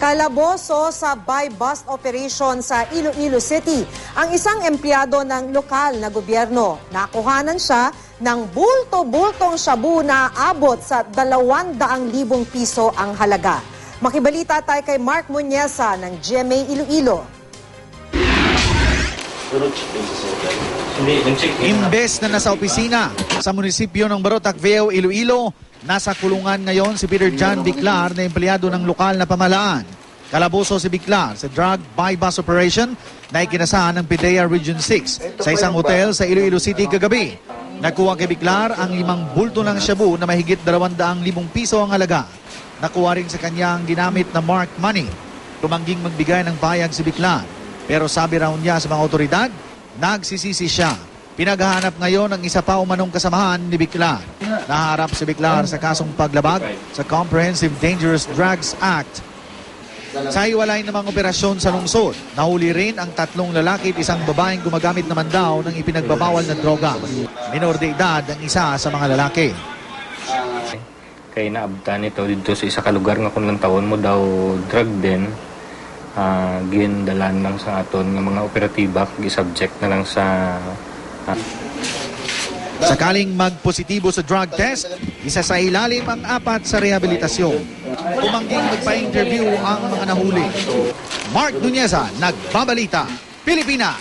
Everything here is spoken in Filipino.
Kalaboso sa buy-bust operation sa Iloilo City ang isang empleyado ng lokal na gobyerno. Nakuhanan siya ng bulto-bultong shabu na abot sa 200,000 piso ang halaga. Makibalita tayo kay Mark Muñeza ng GMA Iloilo. Imbes na nasa opisina sa munisipyo ng Barotac Veo, Iloilo, nasa kulungan ngayon si Peter John Biclar na empleyado ng lokal na pamahalaan. Kalaboso si Biclar sa drug buy-bust operation na ikinasahan ng PIDEA Region 6 sa isang hotel sa Iloilo City kagabi. Nakuha kay Biclar ang 5 bulto ng shabu na mahigit 200,000 piso ang halaga. Nakuha rin sa kanya ang ginamit na marked money. Tumangging magbigay ng bayad si Biclar. Pero sabi raw niya sa mga otoridad, nagsisisi siya. Pinaghahanap ngayon ang isa pa umanong kasamahan ni Biclar. Naharap si Biclar sa kasong paglabag sa Comprehensive Dangerous Drugs Act. Sa hiwalay namang operasyon sa lungsod, nahuli rin ang 3 lalaki at isang babaeng gumagamit naman daw ng ipinagbabawal na droga. Minor de edad ang isa sa mga lalaki. Kaya naabtan ito dito sa isa ka lugar nga kung lang taon mo daw drug din. Gindalan lang sa aton ng mga operatiba, gi-subject na lang sa Sakaling magpositibo sa drug test, isa sa ilalim ang 4 sa rehabilitasyon. Tumangging magpa-interview ang mga nahuli. Mark Muñeza, Nagbabalita, Pilipinas.